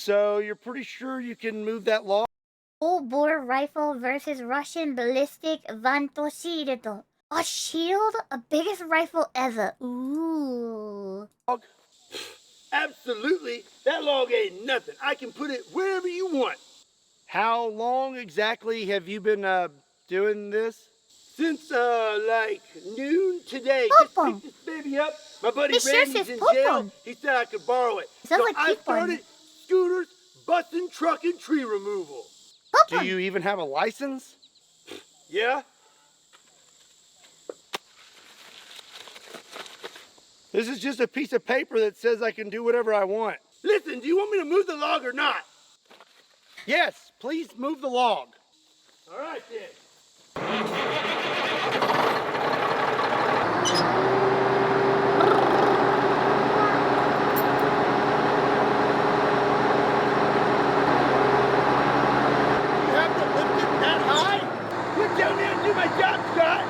So you're pretty sure you can move that log? Full bore rifle versus Russian ballistic VANT shield. A shield? A biggest rifle ever. Ooh. Absolutely. That log ain't nothing. I can put it wherever you want. How long exactly have you been doing this? Since like noon today. Just picked this baby up. My buddy Randy's in jail. He said I could borrow it. So I started scooters, busting, trucking, tree removal. Do you even have a license? Yeah. This is just a piece of paper that says I can do whatever I want. Listen, do you want me to move the log or not? Yes, please move the log. All right then. You have to lift it that high? Get down there and do my job, Scott.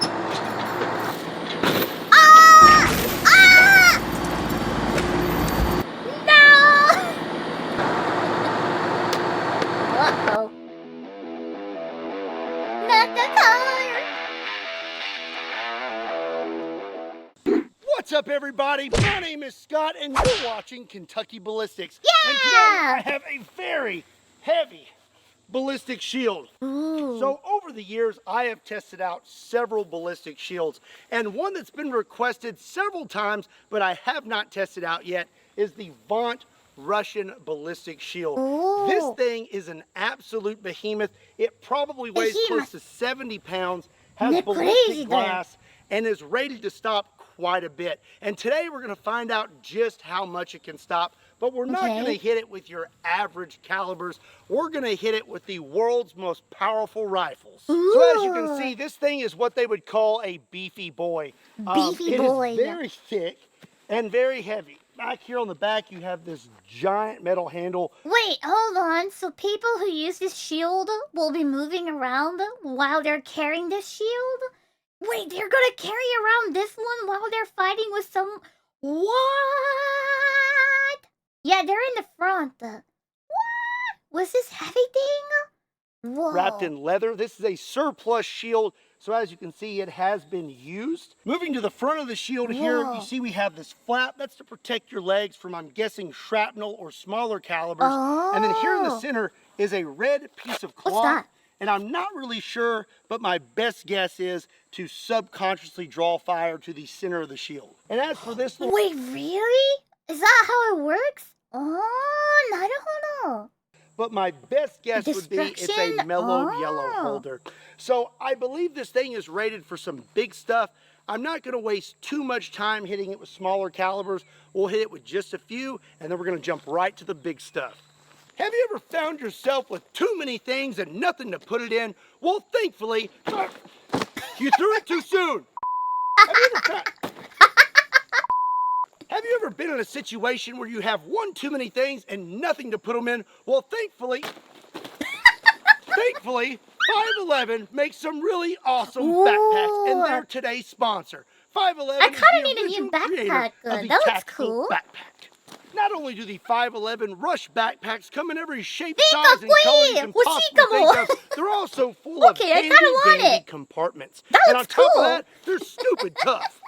Uh-oh. Not the color. What's up, everybody? My name is Scott, and you're watching Kentucky Ballistics. Yeah! And today I have a very heavy ballistic shield. Ooh. So over the years, I have tested out several ballistic shields, and one that's been requested several times, but I have not tested out yet, is the VANT Russian ballistic shield. Ooh. This thing is an absolute behemoth. It probably weighs close to 70 pounds, has ballistic glass, and is rated to stop quite a bit. And today we're going to find out just how much it can stop, but we're not going to hit it with your average calibers. We're going to hit it with the world's most powerful rifles. Ooh. So as you can see, this thing is what they would call a beefy boy. Beefy boy. It is very thick and very heavy. Back here on the back, you have this giant metal handle. Wait, hold on. So people who use this shield will be moving around while they're carrying this shield? Wait, they're gonna carry around this one while they're fighting with some... What? Yeah, they're in the front. What? Was this heavy thing? Whoa. Wrapped in leather. This is a surplus shield. So as you can see, it has been used. Moving to the front of the shield here, you see we have this flap. That's to protect your legs from, I'm guessing, shrapnel or smaller calibers. Oh. And then here in the center is a red piece of cloth. What's that? And I'm not really sure, but my best guess is to subconsciously draw fire to the center of the shield. And as for this... Wait, really? Is that how it works? Oh, naruhodo. But my best guess would be it's a mellow yellow holder. So I believe this thing is rated for some big stuff. I'm not going to waste too much time hitting it with smaller calibers. We'll hit it with just a few, and then we're going to jump right to the big stuff. Have you ever found yourself with too many things and nothing to put it in? Well, thankfully, you threw it too soon. Have you ever been in a situation where you have one too many things and nothing to put them in? Well, thankfully, 511 makes some really awesome backpacks, and they're today's sponsor. 511 I kind of need a new backpack. That looks cool. Backpack. Not only do the 511 Rush backpacks come in every shape, size, and color you can possibly think of, they're also full of handy-dandy compartments. And on top of that, they're stupid tough.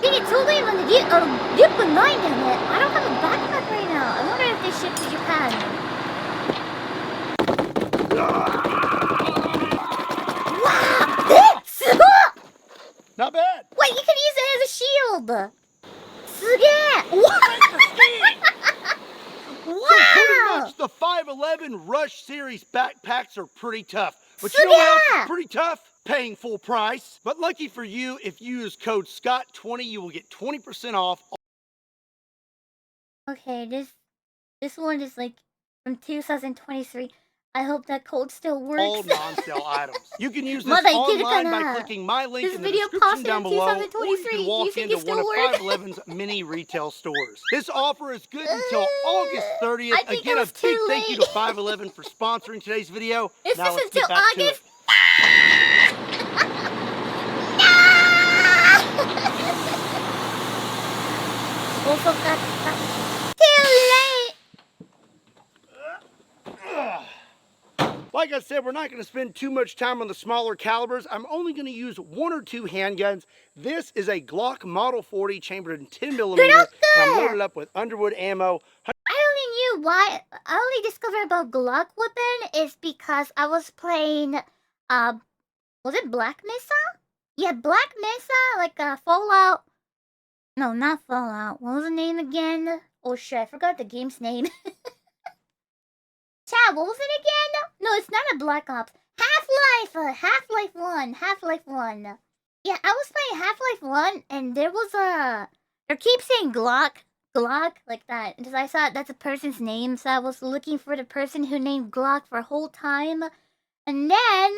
Dang it, totally on the Duke 9 down there. I don't have a backpack right now. I wonder if they ship to Japan. Wow! Not bad. Wait, you can use it as a shield. What? So pretty much the 511 Rush series backpacks are pretty tough. But you know what else is pretty tough? Paying full price. But lucky for you, if you use code SCOTT20, you will get 20% off. Okay, this one is like from 2023. I hope that code still works. All non-sale items. You can use this online by clicking my link in the description down below, or you can walk into one of 511's many retail stores. This offer is good until August 30th. Again, a big thank you to 511 for sponsoring today's video. Is now this let's get until back August? to it. Also, till Like I said, we're not going to spend too much time on the smaller calibers. I'm only going to use 1 or 2 handguns. This is a Glock Model 40 chambered in 10 millimeter. And I'm loaded up with Underwood ammo. I only knew why. I only discovered about Glock weapon is because I was playing, was it Black Mesa? Yeah, Black Mesa, like Fallout. No, not Fallout. What was the name again? Oh shit, I forgot the game's name. Chad, what was it again? No, it's not a Black Ops. Half-Life! Half-Life 1. Half-Life 1. Yeah, I was playing Half-Life 1, and there was a... They keep saying Glock, like that. And I thought that's a person's name, so I was looking for the person who named Glock for a whole time. And then,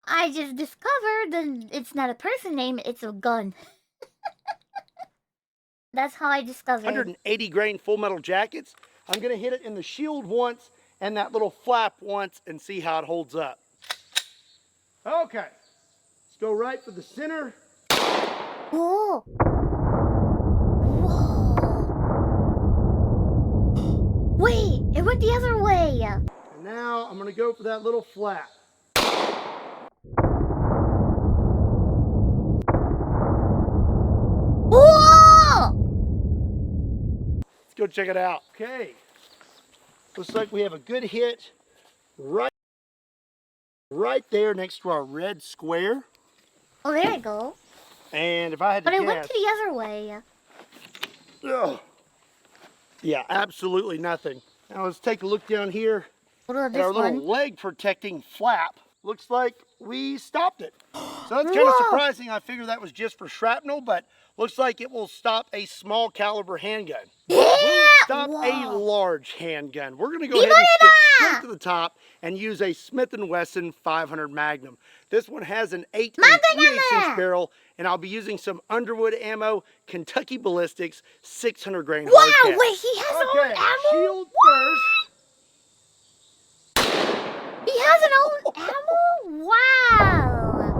I just discovered that it's not a person name, it's a gun. That's how I discovered. 180 grain full metal jackets. I'm going to hit it in the shield once and that little flap once and see how it holds up. Okay, let's go right for the center. Oh. Whoa. Wait, it went the other way. And now I'm going to go for that little flap. Whoa! Let's go check it out. Okay, looks like we have a good hit right there next to our red square. Oh, there you go. And if I had to guess... But it guess, went to the other way. Ugh. Yeah, absolutely nothing. Now let's take a look down here What about at our this one? little leg protecting flap. Looks like we stopped it. So that's kind of surprising. I figured that was just for shrapnel, but looks like it will stop a small caliber handgun. Yeah! Will it stop a large handgun? We're going to go ahead and skip straight to the top and use a Smith & Wesson 500 Magnum. This one has an 8 and 3/8" barrel, and I'll be using some Underwood ammo, Kentucky Ballistics, 600 grain Wow, hardcat. wait, he has his own ammo? Shield first. He has an own ammo? Wow.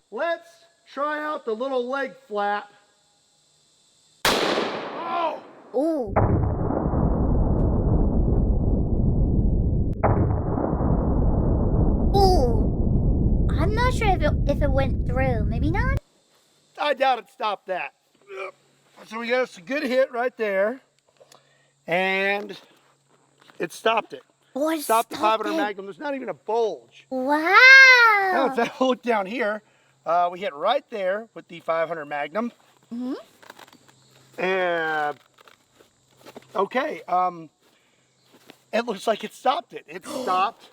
Let's try out the little leg flap. Oh! Ooh. Ooh. I'm not sure if it went through. Maybe not? I doubt it stopped that. So we got us a good hit right there. And it stopped it. Oh, it Stopped the stopped 500 it. Magnum. There's not even a bulge. Wow. Now let's have a look down here. We hit right there with the 500 Magnum. Mm-hmm. And okay, it looks like it stopped it. It stopped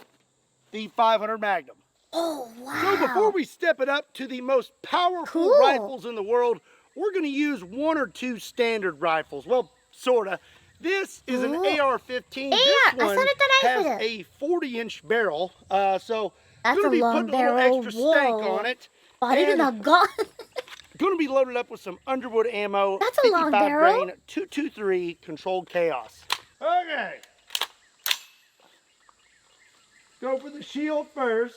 the 500 Magnum. Oh, wow. So before we step it up to the most powerful rifles in the world, we're going to use 1 or 2 standard rifles. Well, sorta. This is an AR-15. This one has a 40-inch barrel. So I'm going to be putting a little extra stank on it. Not even a gun. Going to be loaded up with some Underwood ammo. That's a long barrel. Grain, 223 Controlled Chaos. Okay. Go for the shield first.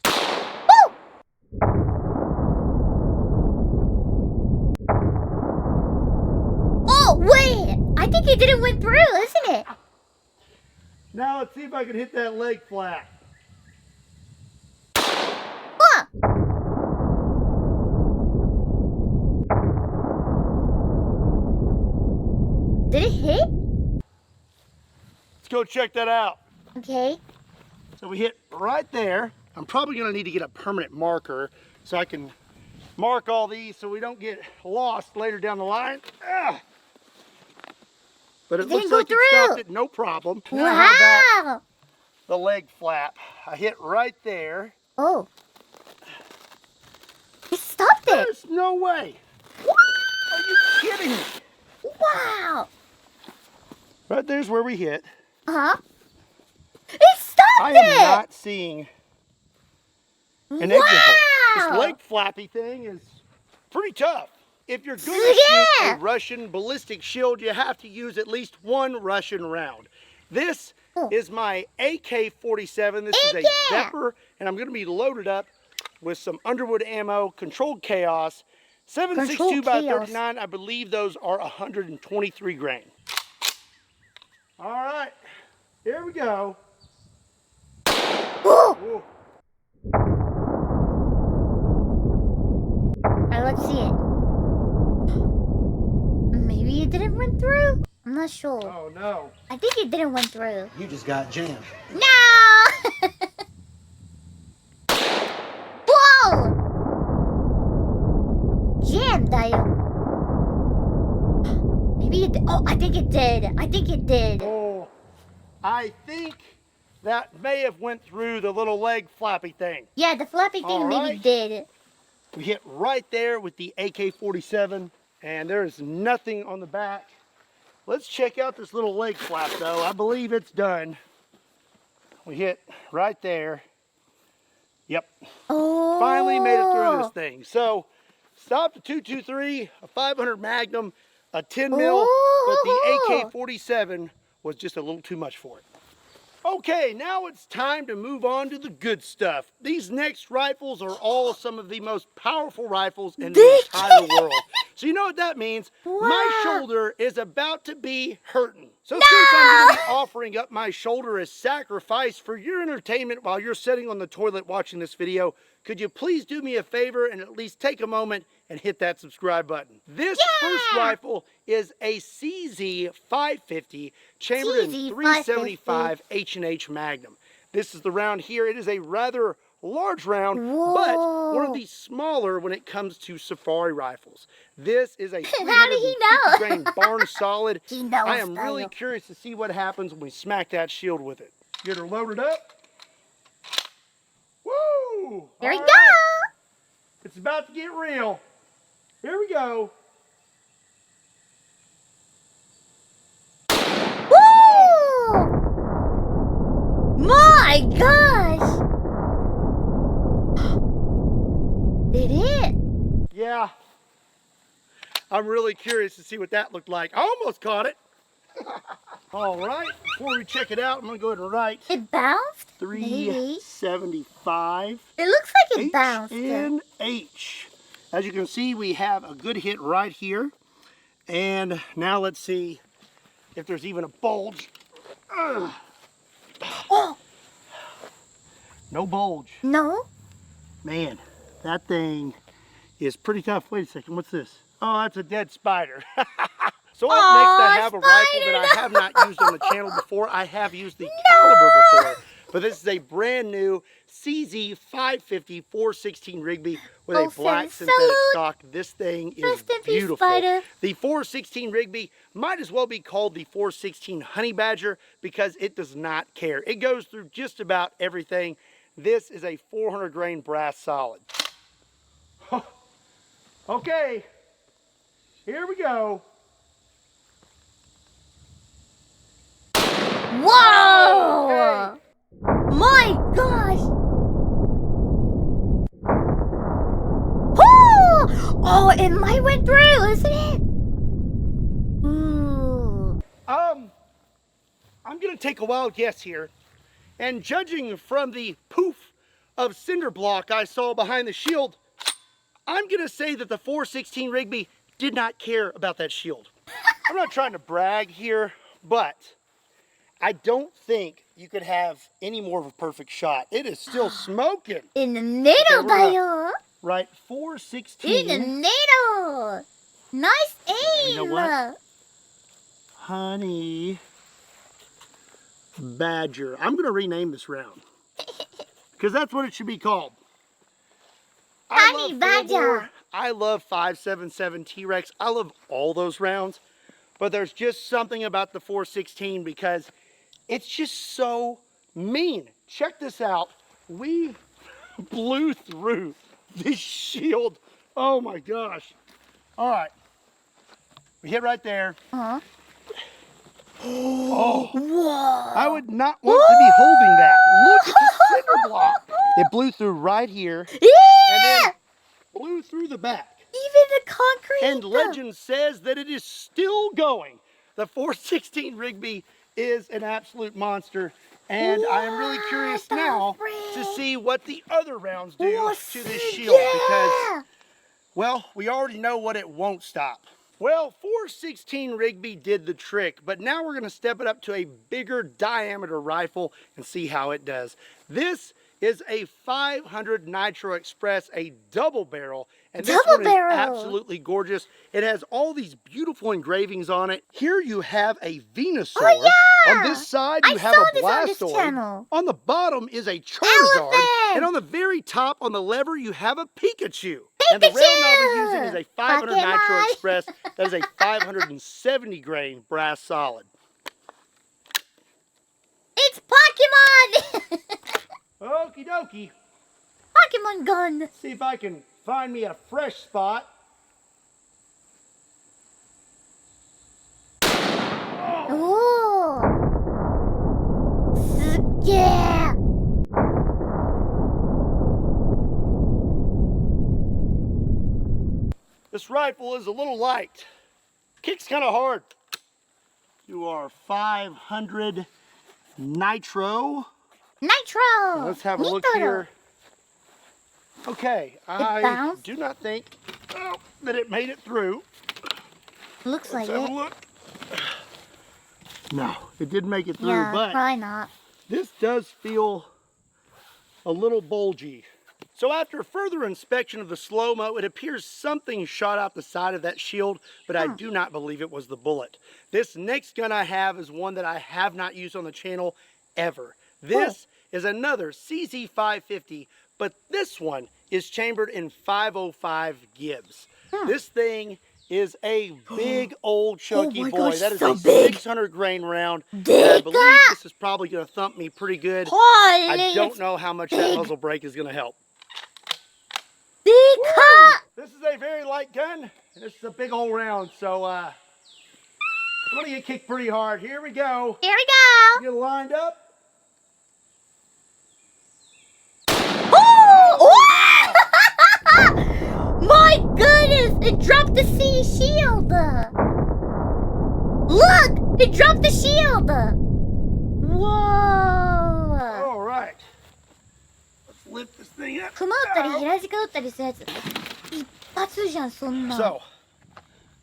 Woo! Oh, wait. I think it didn't went through, isn't it? Now let's see if I can hit that leg flap. Huh. Did it hit? Let's go check that out. Okay. So we hit right there. I'm probably going to need to get a permanent marker so I can mark all these so we don't get lost later down the line. Ugh. But it looks like it stopped it, no problem. Wow. Now how about the leg flap? I hit right there. Oh. It stopped it. There's no way. What? Are you kidding me? Wow. Right there's where we hit. Uh-huh. It stopped I am not seeing an exit hole. This leg flappy thing is pretty tough. If you're going to shoot a Russian ballistic shield, you have to use at least 1 Russian round. This is my AK-47. This is a Zephyr, and I'm going to be loaded up with some Underwood ammo, Controlled Chaos, 7.62 by 39. I believe those are 123 grain. All right, here we go. All right, let's see it. Maybe it didn't went through. I'm not sure. Oh no. I think it didn't went through. You just got jammed. No! Whoa! Jam dial. Maybe it. Oh, I think it did. I think it did. Oh, I think that may have went through the little leg flappy thing. Yeah, the flappy thing maybe did. We hit right there with the AK-47, and there's nothing on the back. Let's check out this little leg flap, though. I believe it's done. We hit right there. Yep. Oh. Finally made it through this thing. So, stopped at 223, a 500 Magnum, a 10 mil, but the AK-47 was just a little too much for it. Okay, now it's time to move on to the good stuff. These next rifles are all some of the most powerful rifles in the entire world. So you know what that means? Wow. My shoulder is about to be hurting. So since I'm going to be offering up my shoulder as sacrifice for your entertainment while you're sitting on the toilet watching this video, could you please do me a favor and at least take a moment and hit that subscribe button? This first rifle is a CZ550 chambered in 375 H&H Magnum. This is the round here. It is a rather large round, but one of the smaller when it comes to safari rifles. This is a 350 grain barn solid. He knows. I am really curious to see what happens when we smack that shield with it. Get her loaded up. Woo! Here we go. It's about to get real. Here we go. Woo! My gosh! Did it? Yeah. I'm really curious to see what that looked like. I almost caught it. All right, before we check it out, I'm going to go ahead and write It bounced? 375. It looks like it bounced. H. As you can see, we have a good hit right here. And now let's see if there's even a bulge. Oh. No bulge. No? Man, that thing is pretty tough. Wait a second, what's this? Oh, that's a dead spider. So up next, I have a rifle that I have not used on the channel before. I have used the caliber before, but this is a brand new CZ550 416 Rigby with a black synthetic stock. This thing is beautiful. The 416 Rigby might as well be called the 416 Honey Badger because it does not care. It goes through just about everything. This is a 400 grain brass solid. Okay, here we go. Whoa! Okay. My gosh! Woo! Oh, it might went through, isn't it? Ooh. I'm gonna take a wild guess here, and judging from the poof of cinder block I saw behind the shield, I'm gonna say that the 416 Rigby did not care about that shield. I'm not trying to brag here, but I don't think you could have any more of a perfect shot. It is still smoking. In the middle, Bayo. Right, 416. In the middle. Nice aim. You know what? Honey Badger. I'm going to rename this round because that's what it should be called. Honey Badger. I love 5.77 T-Rex. I love all those rounds, but there's just something about the 416 because it's just so mean. Check this out. We blew through this shield. Oh my gosh. All right. We hit right there. Uh-huh. Oh. Whoa. I would not want to be holding that. Look at the cinder block. It blew through right here. Yeah. And then blew through the back. Even the concrete. And legend says that it is still going. The 416 Rigby is an absolute monster. And I am really curious now to see what the other rounds do to this shield. Because Well, we already know what it won't stop. Well, 416 Rigby did the trick, but now we're going to step it up to a bigger diameter rifle and see how it does. This is a 500 Nitro Express, a double barrel, and this one is absolutely gorgeous. It has all these beautiful engravings on it. Here you have a Venusaur. Oh, yeah! On this side, you have a Blastoise. On the bottom is a Charizard. And on the very top, on the lever, you have a Pikachu. And the rail knob we're using is a 500 Nitro Express. That is a 570 grain brass solid. It's Pokemon! Okie dokie. Pokemon gun. See if I can find me a fresh spot. Oh. Yeah. This rifle is a little light. Kicks kind of hard. You are 500 Nitro. Nitro. Let's have a look here. Okay, I do not think that it made it through. Looks like it. Let's have a look. No, it didn't make it through, Yeah, but probably not. This does feel a little bulgy. So after further inspection of the slow-mo, it appears something shot out the side of that shield, but I do not believe it was the bullet. This next gun I have is one that I have not used on the channel ever. This is another CZ550, but this one is chambered in 505 Gibbs. This thing is a big old chunky boy. Gosh, that is so a big. 600 grain round. Big. I believe this is probably going to thump me pretty good. I don't know how much that muzzle brake is going to help. Big cut. This is a very light gun, and this is a big old round, so I'm going to get kicked pretty hard. Here we go. Here we go. Get lined up. My goodness! It dropped the shield! Look! It dropped the shield! Whoa! Alright. Let's lift this thing up. 踏まったり平軸打ったりするやつ。一発じゃん、そんな。 So,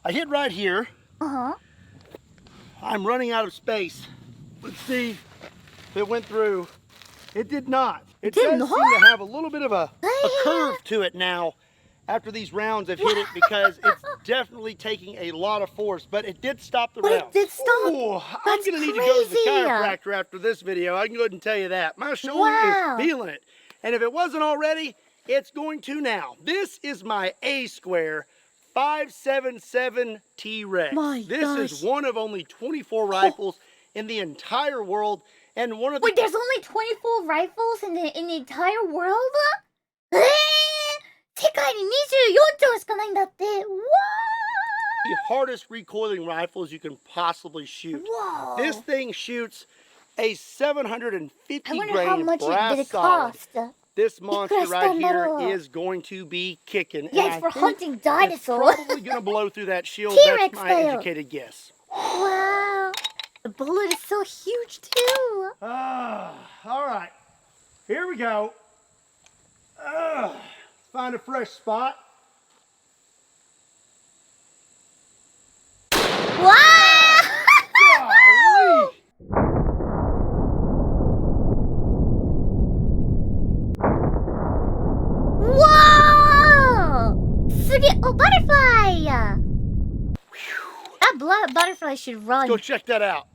I hit right here. Uh-huh. I'm running out of space. Let's see if it went through. It did not. It does seem to have a little bit of a curve to it now after these rounds have hit it because it's definitely taking a lot of force, but it did stop the round. It did stop? Ooh, I'm going to need to go to the chiropractor after this video. I can go ahead and tell you that. My shoulder is feeling it. And if it wasn't already, it's going to now. This is my A-square 577 T-Rex. This is one of only 24 rifles in the entire world. And one of the there's only 24 rifles in the entire world? 世界に24丁しかないんだって。What? The hardest recoiling rifles you can possibly shoot. Whoa. This thing shoots a 750 I wonder grain how much brass did it solid. cost? This monster right here is going to be kicking. Yeah, it's for hunting dinosaurs. It's probably going to blow through that shield. T-Rex That's my educated guess. Wow. The bullet is so huge, too. All right. Here we go. Find a fresh spot. Wow! Golly. Whoa! Oh, butterfly! That butterfly should run. Let's go check that out.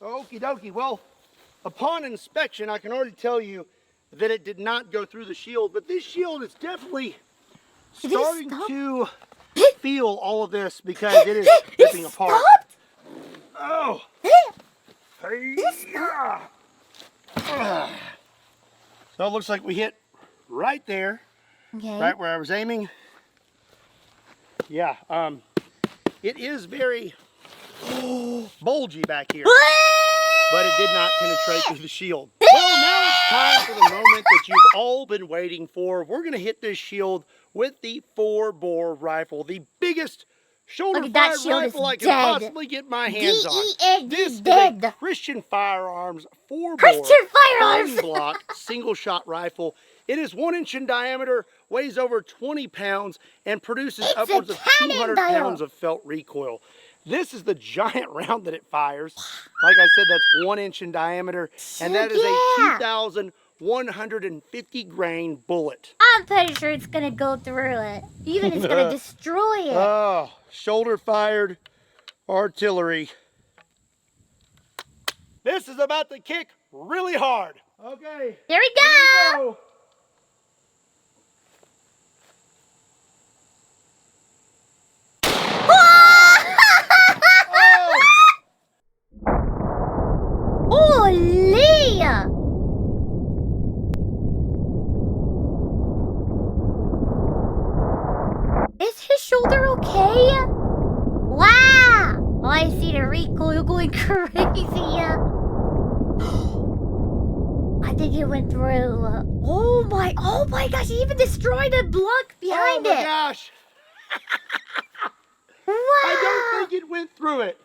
Okie dokie. Well, upon inspection, I can already tell you that it did not go through the shield, but this shield is definitely starting to feel all of this because it is ripping apart. Stopped? Oh! So it looks like we hit right there, right where I was aiming. Yeah, it is very bulgy back here, but it did not penetrate through the shield. Well, now it's time for the moment that you've all been waiting for. We're going to hit this shield with the 4-bore rifle, the biggest shoulder-fired rifle I can possibly get my hands on. This is a Christian Firearms 4-bore block single-shot rifle. It is 1 inch in diameter weighs over 20 pounds, and produces It's upwards a of cannon 200 barrel. pounds of felt recoil. This is the giant round that it fires. Like I said, that's 1 inch in diameter, and that is a 2,150 grain bullet. I'm pretty sure it's gonna go through it. Even it's gonna destroy it. Oh, shoulder fired artillery. This is about to kick really hard. Okay. Here we go. Here we go. Holy! Is his shoulder okay? Wow! Oh, I see the recoil going crazy. I think it went through. Oh my gosh, he even destroyed a block behind it. Oh my gosh. Wow! I don't think it went through it.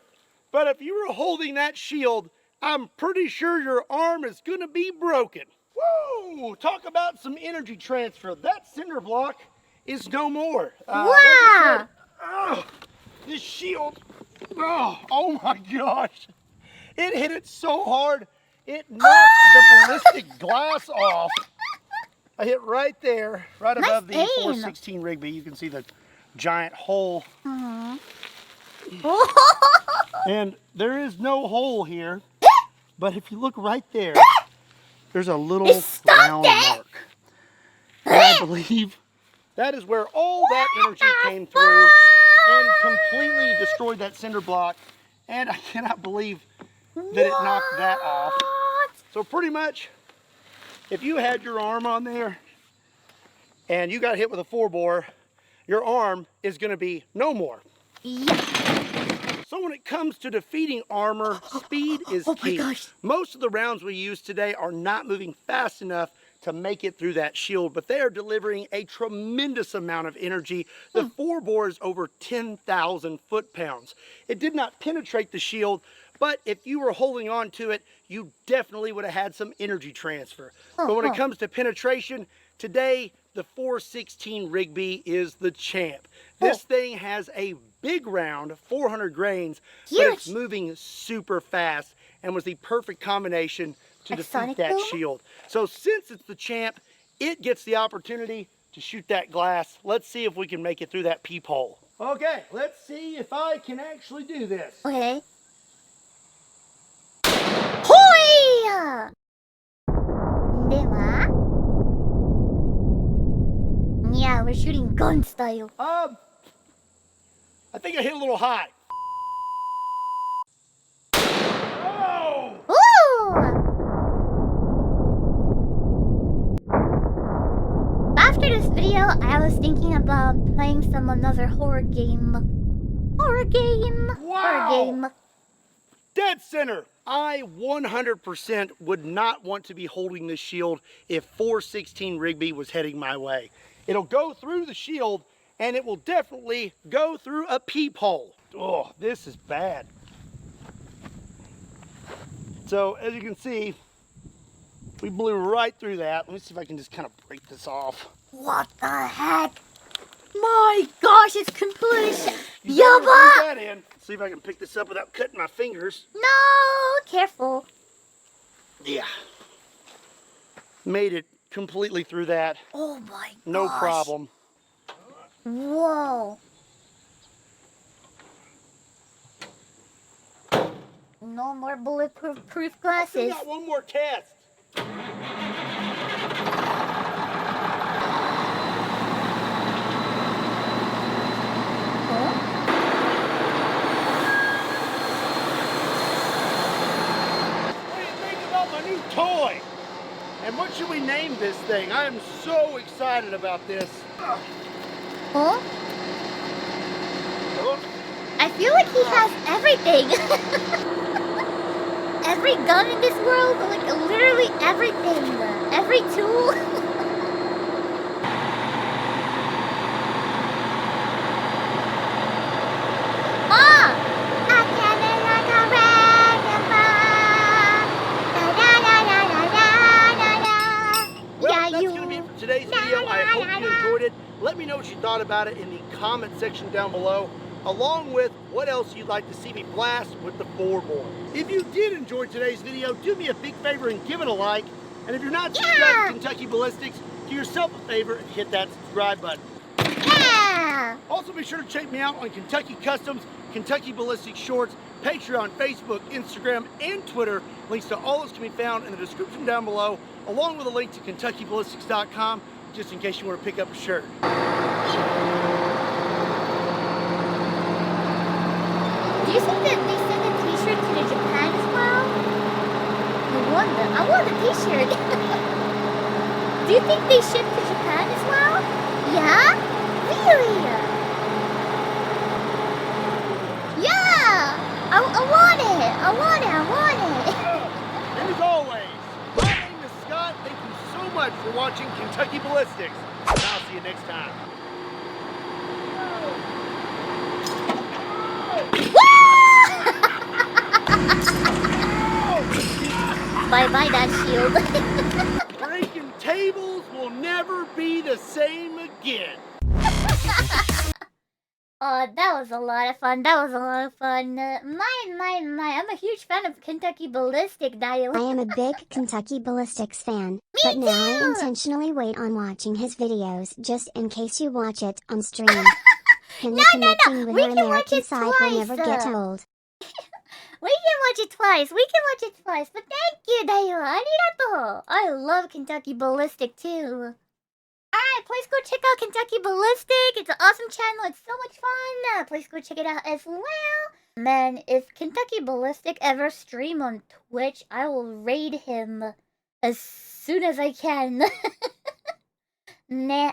But if you were holding that shield, I'm pretty sure your arm is going to be broken. Woo! Talk about some energy transfer. That cinder block is no more. Wow! Like I said, this shield, oh my gosh. It hit it so hard, it knocked the ballistic glass off. I hit right there, right above the 416 Rigby. You can see the giant hole. And there is no hole here, but if you look right there, there's a little round mark. And I believe that is where all that energy came through and completely destroyed that cinder block. And I cannot believe that it knocked that off. So pretty much, if you had your arm on there and you got hit with a 4-bore, your arm is going to be no more. So when it comes to defeating armor, speed is key. Most of the rounds we use today are not moving fast enough to make it through that shield, but they are delivering a tremendous amount of energy. The 4-bore is over 10,000 foot-pounds. It did not penetrate the shield, but if you were holding on to it, you definitely would have had some energy transfer. But when it comes to penetration, today the 416 Rigby is the champ. This thing has a big round, 400 grains, but it's moving super fast and was the perfect combination to defeat that shield. So since it's the champ, it gets the opportunity to shoot that glass. Let's see if we can make it through that peephole. Okay, let's see if I can actually do this. Okay. Hoi! では Yeah, we're shooting gun style. I think I hit a little high. Oh! Ooh! After this video, I was thinking about playing another horror game. Horror game. Wow! Horror game. Dead center. I 100% would not want to be holding this shield if 416 Rigby was heading my way. It'll go through the shield and it will definitely go through a peephole. Oh, this is bad. So as you can see, we blew right through that. Let me see if I can just kind of break this off. What the heck? My gosh, it's completely Yabba! That in. See if I can pick this up without cutting my fingers. No, careful. Yeah. Made it completely through that. Oh my gosh. No problem. Whoa. No more bulletproof glasses. We got one more test. Toy. And what should we name this thing? I am so excited about this. Huh? I feel like he has everything. Every gun in this world, like literally everything. Every tool. Today's video. I hope you enjoyed it. Let me know what you thought about it in the comment section down below, along with what else you'd like to see me blast with the 4 more. If you did enjoy today's video, do me a big favor and give it a like. And if you're not subscribed to Kentucky Ballistics, do yourself a favor and hit that subscribe button. Yeah! Also be sure to check me out on Kentucky Customs, Kentucky Ballistic Shorts, Patreon, Facebook, Instagram, and Twitter. Links to all those can be found in the description down below, along with a link to KentuckyBallistics.com, just in case you want to pick up a shirt. Do you think that they send a t-shirt to Japan as well? I want a t-shirt. Do you think they ship to Japan as well? Yeah? Really? Yeah! I want it! I want it! I want it! And as always, my name is Scott. Thank you so much for watching Kentucky Ballistics. And I'll see you next time. Bye-bye, that shield. Breaking tables will never be the same again. Oh, that was a lot of fun. That was a lot of fun. My. I'm a huge fan of Kentucky Ballistic, Dial. I am a big Kentucky Ballistics fan, Me but now I too! intentionally wait on watching his videos just in case you watch it on stream. No, Connecting with we our can watch American it side will never twice. get old. We can watch it twice. But thank you, Dayo. Arigato. I love Kentucky Ballistic too. Alright, please go check out Kentucky Ballistic. It's an awesome channel. It's so much fun. Please go check it out as well. Man, if Kentucky Ballistic ever stream on Twitch, I will raid him as soon as I can. Nah.